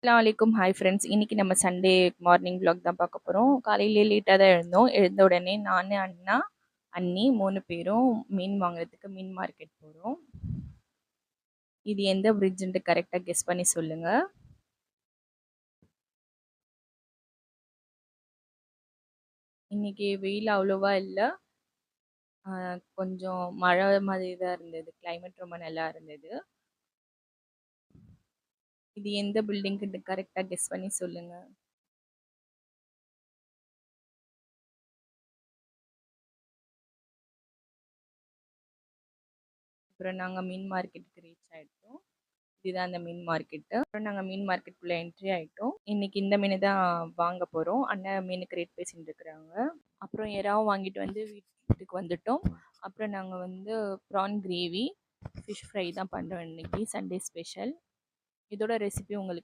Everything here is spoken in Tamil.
அஸ்ஸலாமு ஹாய் ஃப்ரெண்ட்ஸ். இன்னைக்கு நம்ம சண்டே மார்னிங் vlog தான் பார்க்க போகிறோம். காலையிலே லேட்டாக தான் எழுந்தோம். எழுந்த உடனே நான், அண்ணா, அண்ணி 3 பேரும் மீன் வாங்குறதுக்கு மீன் மார்க்கெட் போகிறோம். இது எந்த பிரிட்ஜுன்ட்டு கரெக்டாக கெஸ் பண்ணி சொல்லுங்க. இன்னைக்கு வெயில் அவ்வளோவா இல்லை, கொஞ்சம் மழை மாதிரி தான் இருந்தது. கிளைமேட் ரொம்ப நல்லா இருந்தது. இது எந்த பில்டிங்க்குன்ட்டு கரெக்டாக கெஸ் பண்ணி சொல்லுங்க. அப்புறம் நாங்கள் மீன் மார்க்கெட்டுக்கு ரீச் ஆகிட்டோம். இதுதான் அந்த மீன் மார்க்கெட்டு. அப்புறம் நாங்கள் மீன் மார்க்கெட்டுக்குள்ளே என்ட்ரி ஆகிட்டோம். இன்னைக்கு இந்த மீன் தான் வாங்க போகிறோம். அண்ணன் மீனுக்கு ரேட் பேசிட்டு இருக்கிறாங்க. அப்புறம் எறாவும் வாங்கிட்டு வந்து வீட்டுக்கு வந்துட்டோம். அப்புறம் நாங்கள் வந்து ப்ரான் கிரேவி, ஃபிஷ் ஃப்ரை தான் பண்ணுறோம் இன்னைக்கு சண்டே ஸ்பெஷல். இதோட ரெசிபி உங்களுக்கு